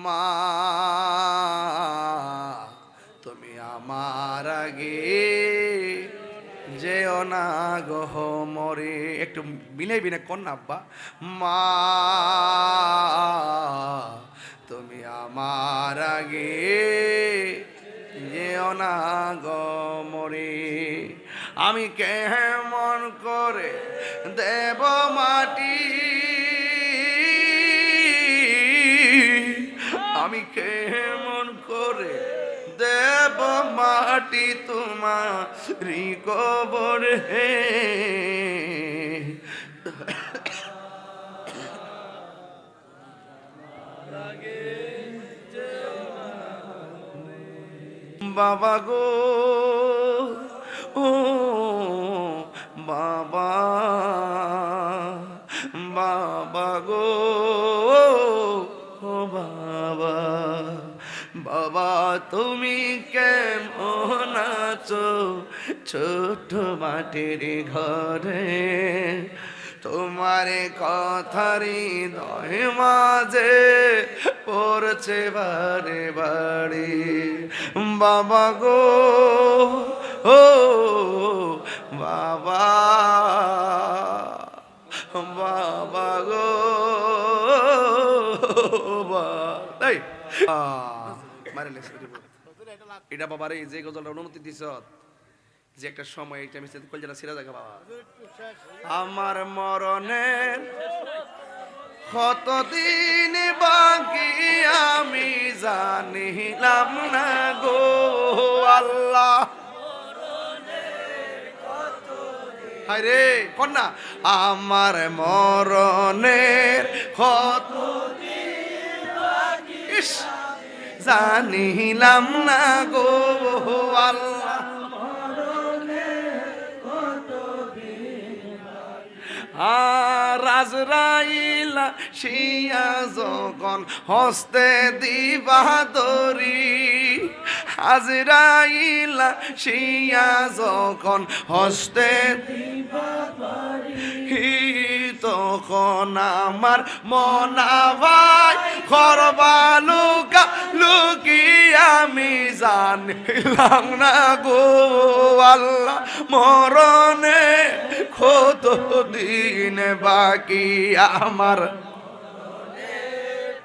মা তুমি আমার আগে যেও না গহ মরে, একটু বিনয় বিনয় কর না আব্বা। মা তুমি আমার আগে যেও না গো মরে। আমি কেমন করে দেব মাটি, আমি কেমন করে দেব মাটি তোমারি কবরে। বাবা গো ও বাবা, বাবা গো ও বাবা, বাবা তুমি কেমন আছো ছোট মাটির ঘরে? তোমার কথারি হৃদয় মাঝে পড়ছে বারে বারে। বাবা গো ও বাবা, বাবা গো এটা বাবারে যে গজলটা অনুমতি দিছ, যে একটা সময় এটা আমি কলজাটা ছিঁড়া দেখা বাবা। আমার মরণের কতদিন বাকি আমি জানিলাম না গো আল্লাহ। হায় রে কন্যা, আমার মরণের কতদিন বাকি জানিলাম না গো আল্লাহ। আজরাইলা শিয়া যখন হস্তে দিবা দরি, আজরাইলা শিয়া যখন হস্তে দিবা দরি, তখন আমার মনা ভাই করবা লুকা লুকি আমি জানিলাম না গো আল্লাহ। মরণে কত দিন বাকি আমার,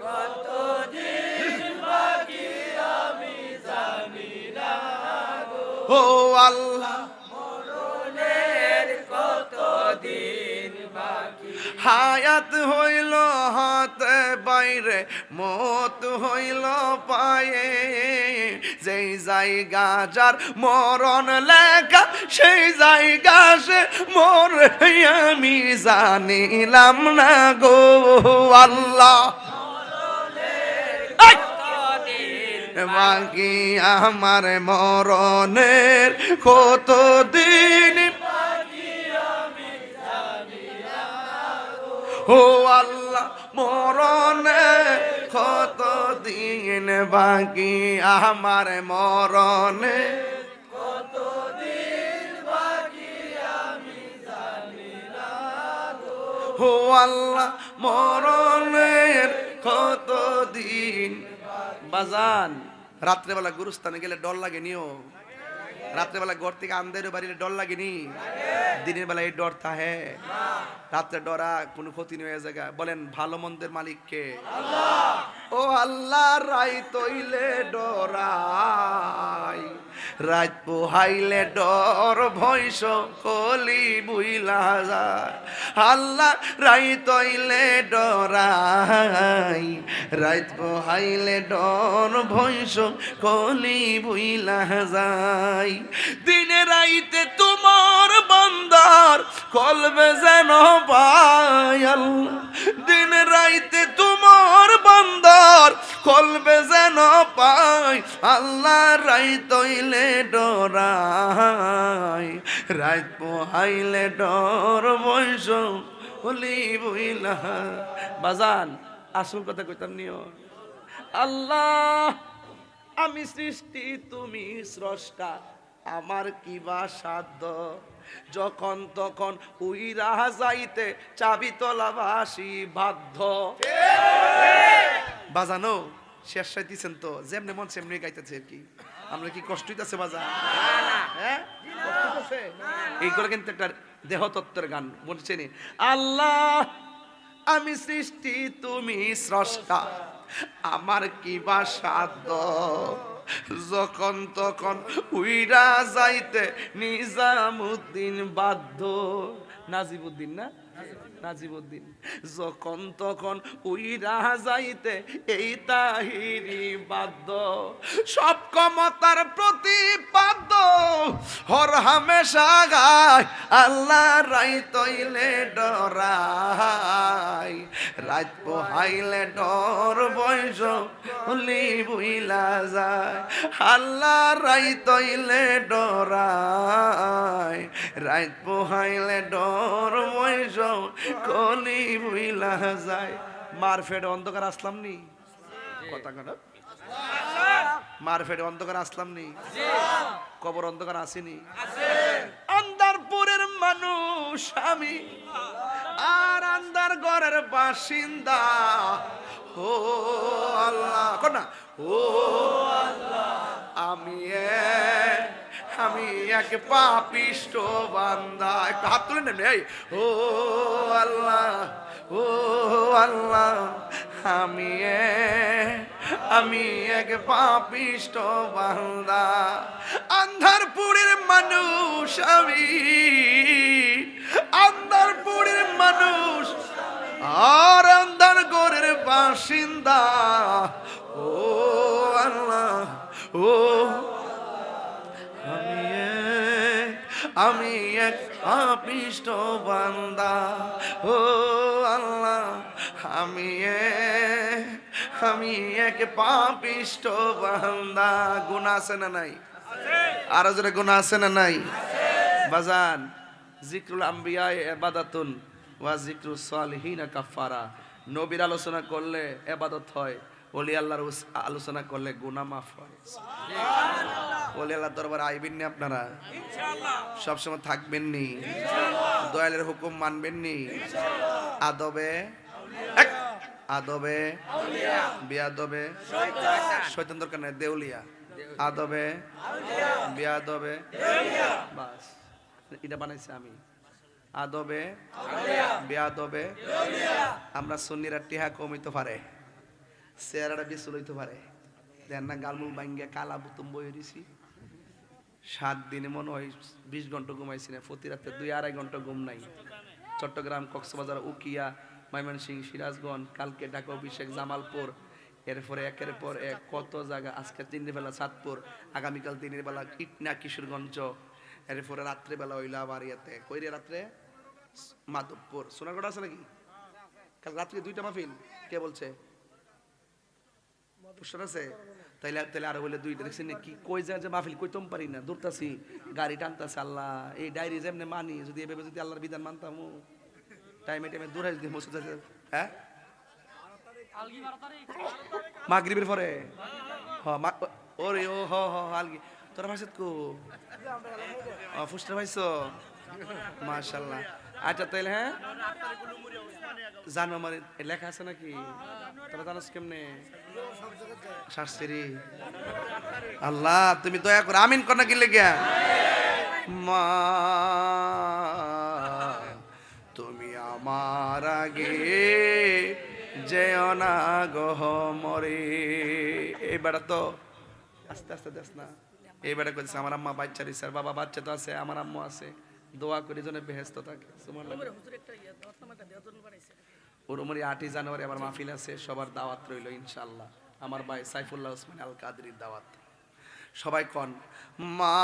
কত দিন বাকি আমি জানি না গো ও আল্লাহ। মরণের কত দিন বাকি, হায়াত হইল হাতে বাইরে মত হইল পায়ে, যেই জায়গা যার মরণ লেখা সেই জায়গা সে মরে আমি জানিলাম না গো আল্লাহ। বাকি আমার মরণের কত দিন ও আল্লাহ। মরণে কত দিন বাকি আমার মরণে কত দিন বাকি আমি জানি না ও আল্লাহ। মরণের কত দিন বাজান। রাত্রেবেলা গুরুস্থানে গেলে ডর লাগে নিও, রাত্রেবেলা ঘর থেকে আন্দের বাড়িতে ডর লাগেনি? দিনের বেলা এই ডর থাকে? রাত্রে ডরা কোনো ক্ষতি নেই হয়ে জায়গা। বলেন ভালো মন্দের মালিককে ও আল্লাহ। রাই তৈলে ডরাই, রাত পোহাইলে ডর ভয়স কলি বুইলা যায়। আল্লাহ রাই তৈলে ডরাই, রাত পোহাইলে ডর ভয়স কলি বুইলা যায়। দিনে রাইতে তোমার বান্দার কলবে যেন পাই আল্লাহ, দিন রাইতে তোমার বান্দার কলবে যেন পাই আল্লাহ। রাইত হইলে ডরাই, রাত পোহাইলে ডর বৈশ হলি বইলা। বাজান আসল কথা কইতাম নিও। আল্লাহ আমি সৃষ্টি তুমি স্রষ্টা, আমার কি বা সাধ্য, যখন তখন উইরা যাইতে চাবি তলাবাসী বাধ্য। বাজানো শেষ সাইতেছেন তো, যেমনি মন সেমনি গাইতেছে আর কি। আমরা কি কষ্ট হইতেছে বাজার? হ্যাঁ, কষ্ট হইতাছে? এইগুলো কিন্তু একটা দেহতত্ত্বের গান বলছেন। আল্লাহ আমি সৃষ্টি তুমি স্রষ্টা, আমার কি বা সাধ্য, যখন তখন উইরা যাইতে নিজামুদ্দিন বাধ্য। নাজিবুদ্দিন না, নাজিবুদ্দিন। যখন তখন উইরা যাইতে এই তাহিরি বাধ্য, সব ক্ষমতার প্রতিপাদ্য হর হামেশা গায় আল্লাহ রাই তৈলে ডরাই, রাত পোহাইলে ডর বয়স হলি বুইলা যায়, আল্লাহ রাই তৈলে ডরাই, রাত পোহাইলে ডর বয়স কলি বুইলা যায়। মারফেড অন্ধকার আসলাম নি, কথা কথা মারফেড অন্ধকার আসলাম নি, কবর অন্ধকার আসেনি। আন্দারপুরের মানুষ আমি, আর আন্দার ঘরের বাসিন্দা। ও আল্লাহ কন্যা, ও আল্লাহ আমি এক পাপিষ্ট বান্দা। একটু হাত তুলে নেন। এই ও আল্লাহ, ও আল্লাহ আমি এক পাপিষ্ট বান্দা। আন্ধারপুরের মানুষ আমি, আন্ধারপুরের মানুষ আর আন্ধার ঘরের বাসিন্দা। ও আল্লাহ, ও আমি এক পাপিষ্ট বান্দা। ও আল্লাহ আমি এক পাপিষ্ট বান্দা। গুনাহ আছে না নাই? আরো জোরে গুনাহ আছে না নাই? বাজান, জিক্রুল আম্বিয়া ইবাদাতুন ওয়া জিক্রুস সালিহিনা কাফারা। নবীর আলোচনা করলে ইবাদত হয়, ওলি আল্লাহর আলোচনা করলে গুনাহ মাফ হয়। ওলি আল্লাহর দরবারে আইবেন নি আপনারা? ইনশাআল্লাহ। সব সময় থাকবেন নি? ইনশাআল্লাহ। দয়ালের হুকুম মানবেন নি? ইনশাআল্লাহ। আদবে আদবে আউলিয়া, বিয়াদবে শয়তান দরকার নাই, দেউলিয়া। আদবে আউলিয়া, বিয়াদবে দেউলিয়া। বাস এটা বানাইছি আমি। আদবে আউলিয়া, বিয়াদবে দেউলিয়া। আমরা সুন্নিরা টিহা কমিতে পারে, চেহারাটা বিচল হইতে পারে, দেন না গালমুল ভাঙ্গিয়া কালা বুতুম বই দিছি। 7 দিনে মনে হয় 20 ঘন্টা ঘুমাইছি না, প্রতি রাতে 2-2.5 ঘন্টা ঘুম নাই। চট্টগ্রাম, কক্সবাজার, উকিয়া, ময়মনসিংহ, সিরাজগঞ্জ, কালকে ঢাকা অভিষেক, জামালপুর, এরপরে একের পর এক কত জায়গা। আজকে 3 বেলা চাঁদপুর, আগামীকাল 3 বেলা ইটনা কিশোরগঞ্জ, এরপরে রাত্রেবেলা হইলো আবার ইয়াতে কইরে রাত্রে মাধবপুর। সোনারগড় আছে নাকি? কাল রাত্রে 2টা মাহফিল। কে বলছে? আছে? তাইলে আরো বলে 2টা। দেখছেন কি কই যায় যে মাহফিল কইতম পারি না, দূরতাছি, গাড়ি টানতাছে। আল্লাহ এই ডায়েরি যেমনে মানি, যদি এভাবে যদি আল্লাহর বিধান মানতাম, টাইমে দূরে যদি মসজিদ আছে। হ্যাঁ, মাগরিবের পরে। ওরে ও হ হ আলগি তোরা ভাইছত কো ফুসটা ভাইছো, মাশাআল্লাহ। আচ্ছা তাইলে হ্যাঁ জানো আমার লেখা আছে নাকি? তোরা জানোস কেমনে? শাস্ত্রী। আল্লাহ তুমি দয়া করে আমিন কর না কি লেগিয়া। মা তুমি আমার আগে যেও না গহ মরে। এই বেড়া তো আস্তে আস্তে দেখ না, এই বেড়া কইছে আমার আম্মা বাচ্চা দিছে, আর বাবা বাচ্চা তো আছে, আমার আম্মু আছে, দোয়া করি জন্য বেহেশত থাকে। ওরমরি 8ই জানুয়ারি আমার মাহফিল আছে, সবার দাওয়াত রইল ইনশাআল্লাহ। আমার ভাই সাইফুল্লাহ ওসমান আল কাদরির দাওয়াত। সবাই কন মা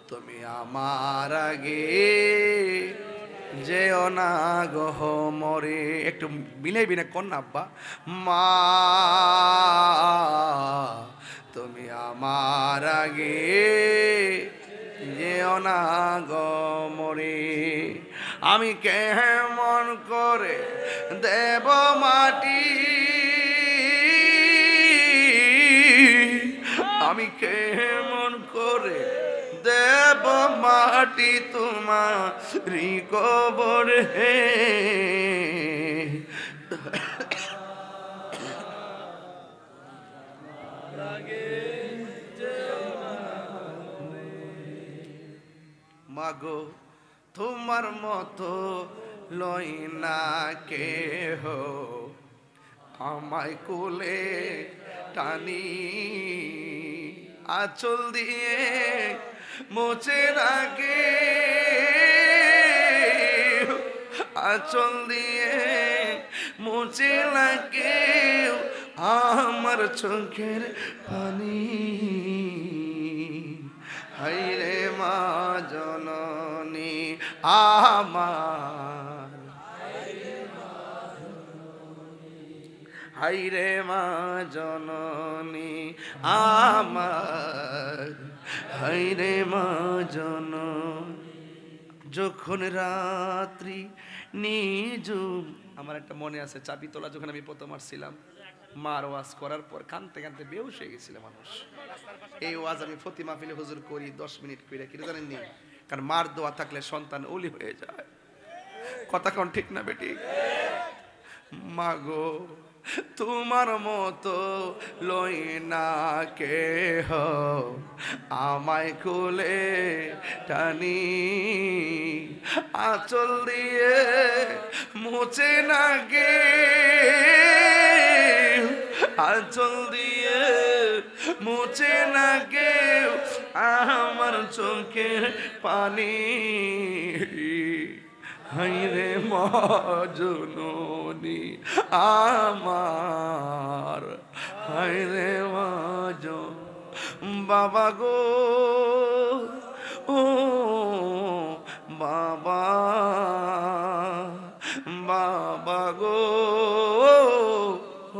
তুমি আমার আগে যেও না গহ মরে। একটু মিলাই বিনা কন না আব্বা। মা তুমি আমার আগে যেও না গো মরে। আমি কেমন করে দেব মাটি, আমি কেমন করে দেব মাটি তোমারি কবরে। মাগো তোমার মতো লই না কেহ, আমায় কোলে টানি আঁচল দিয়ে মোচে রাগে, আঁচল দিয়ে মুছে লাগে আমার চোখের পানি। হায়রে মা জননী আমার, হায়রে মা জননী আমার, হায়রে মা জননী। যখন রাত্রি নিজুম, আমার একটা মনে আছে চাবি তোলা যখন আমি প্রথম আসছিলাম, মার ওয়াজ করার পর কানতে কানতে বেহুশ হয়ে গেছিল মানুষ। এই ওয়াজ আমি প্রতি মাহফিলে হুজুর করি 10 মিনিট করে, কি জানেননি? কারণ মার দোয়া থাকলে সন্তান ওলি হয়ে যায়। কথা কোন ঠিক না বেটি? মাগো তোমার মতো লই না কেহ, আমায় কোলে টানি আঁচল দিয়ে মুছে না গে, আঁচল দিয়ে মুছে না গে আমার চোখের পানি। হায়রে মা জননী আমার, হায়রে মা বাবা গো, ও বাবা, বাবা গো,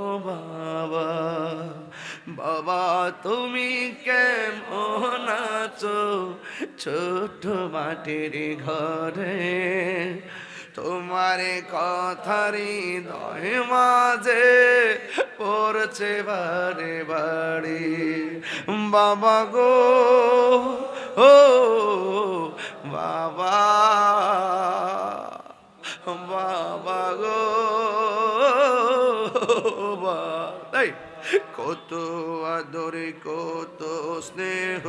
ও বাবা, বাবা তুমি কেমন আছো ছোট মাটির ঘরে, তোমার কথারি হৃদয় মাঝে পড়ছে বারে বারে। বাবা গো, ও বাবা, বাবা গো, বাবা কত আদরে কত স্নেহ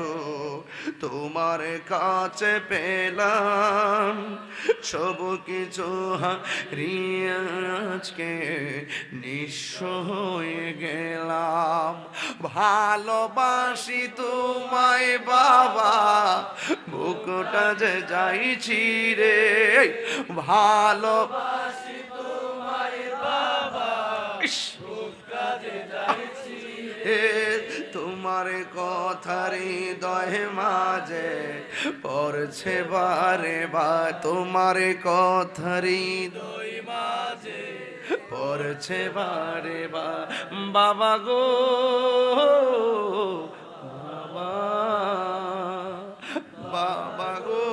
তোমার কাছে পেলাম, সব কিছু হারিয়ে আজকে নিঃস্ব হয়ে গেলাম। ভালোবাসি তোমায় বাবা, বুকটা যে যাইছি রে, ভালোবাসি তোমায় বাবা, বুকটা যে যাইছি রে, তোমার কথার হৃদয় মাঝে পড়ছে বারে বার, তোমার কথার হৃদয় মাঝে পড়ছে বারে বার। বাবা গো, বাবা, বাবা গো,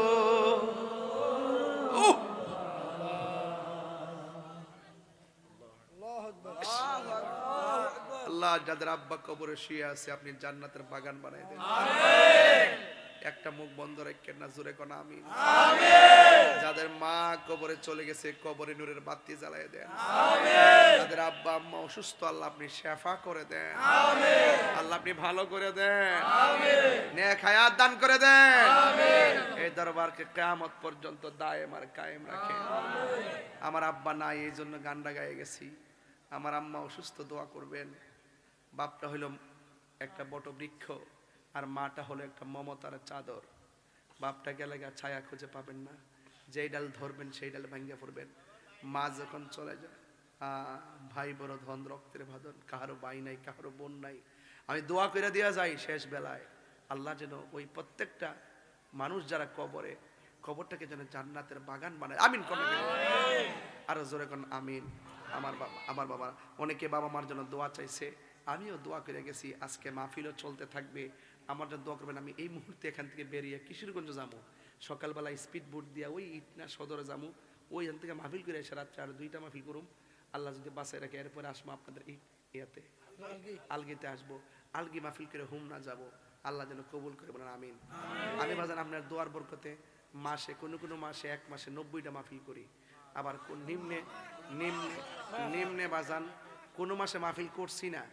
আল্লাহ যাদের আব্বা কবরে শুয়ে আছে আপনি জান্নাতের বাগান বানাই দেন। একটা মুখ বন্ধ রাখেন না, জোরে কোন আমিন। যাদের মা কবরে চলে গেছে কবরে নূরের বাতি জ্বালায় দেন। যাদের আব্বা আম্মা অসুস্থ আল্লাহ আপনি শেফা করে দেন। আল্লাহ আপনি ভালো করে দেন, নেক হায়াত দান করে দেন। এই দরবারকে কিয়ামত পর্যন্ত দায়েম আর কায়েম রাখেন। আমার আব্বা নাই এই জন্য গানটা গায়ে গেছি। আমার আম্মা অসুস্থ, দোয়া করবেন। বাপটা হইল একটা বট বৃক্ষ আর মাটা হলো একটা মমতার চাদর। বাপটা গেলে ছায়া খুঁজে পাবেন না, যেই ডাল ধরবেন সেই ডাল ভাঙ্গা পড়বেন। মা যখন চলে যায় ভাই বড় ধন রক্তের বাঁধন, কাহারো ভাই নাই কাহারো বোন নাই। আমি দোয়া করে দেওয়া যাই শেষ বেলায় আল্লাহ যেন ওই প্রত্যেকটা মানুষ যারা কবরে, কবরটাকে যেন জান্নাতের বাগান বানায়। আমিন কোন আরো জোরে কোন আমিন। আমার বাবা অনেকে বাবা মার জন্য দোয়া চাইছে, আমিও দোয়া করে গেছি। আজকে মাহফিলও চলতে থাকবে, আমার জন্য দোয়া করবেন। আমি এই মুহূর্তে এখান থেকে বেরিয়ে কিশোরগঞ্জ যাবো, সকালবেলা স্পিড বোট দিয়া ওই ইটনা সদরে যাবো, ওইখান থেকে মাহফিল করে এসে রাত্রে আর 2টা মাহফিল করুম। আল্লাহ যদি বাসায় রাখে এরপরে আসবো আপনাদের ইয়াতে আলগিতে আসবো, আলগি মাহফিল করে হুম না যাবো। আল্লাহ যেন কবুল করে বলেন আমিন। আমি বাজান আপনার দোয়ার বরকতে মাসে কোনো মাসে 1 মাসে 90টা মাহফিল করি। আবার নিম্নে নিম্নে নিম্নে বাজান কোনো মাসে মাহফিল করছি না,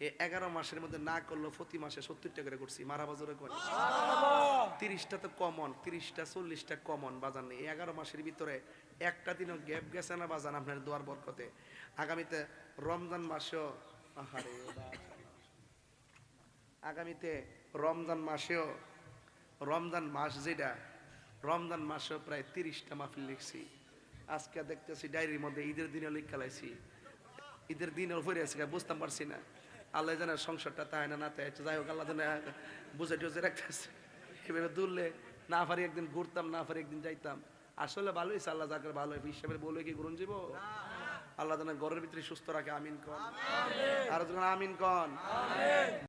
এই 11 মাসের মধ্যে না করলো প্রতি মাসে 70টা করে করছি, মারা বাজারে কয় 30টা তো কমন, 30টা 40টা কমন বাজান নেই। 11 মাসের ভিতরে একটা দিনও গ্যাপ গেছে না বাজান আপনার দোয়ার বরকতে। আগামীতে রমজান মাসেও আহারে আগামীতে রমজান মাসেও, রমজান মাস যেটা, রমজান মাসেও প্রায় 30টা মাহফিল লিখছি। আজকে দেখতেছি ডায়েরির মধ্যে ঈদের দিনে লিখা লাইছি, ঈদের দিনেও ফিরে আসি, বুঝতাম পারছি না। আল্লাহ জানে সংসারটা তাই না না তাই, যাই হোক আল্লাহ জানে বুঝে টুঝে রাখতেছে। এভাবে দূরলে না পারি একদিন ঘুরতাম, না পারি একদিন যাইতাম। আসলে ভালো হয়েছে, আল্লাহ যাকে ভালো হিসাবের বলে কি গ্রহণ জীব। আল্লাহ জানে ঘরের ভিতরে সুস্থ রাখে, আমিন কন। আর আমিন কন।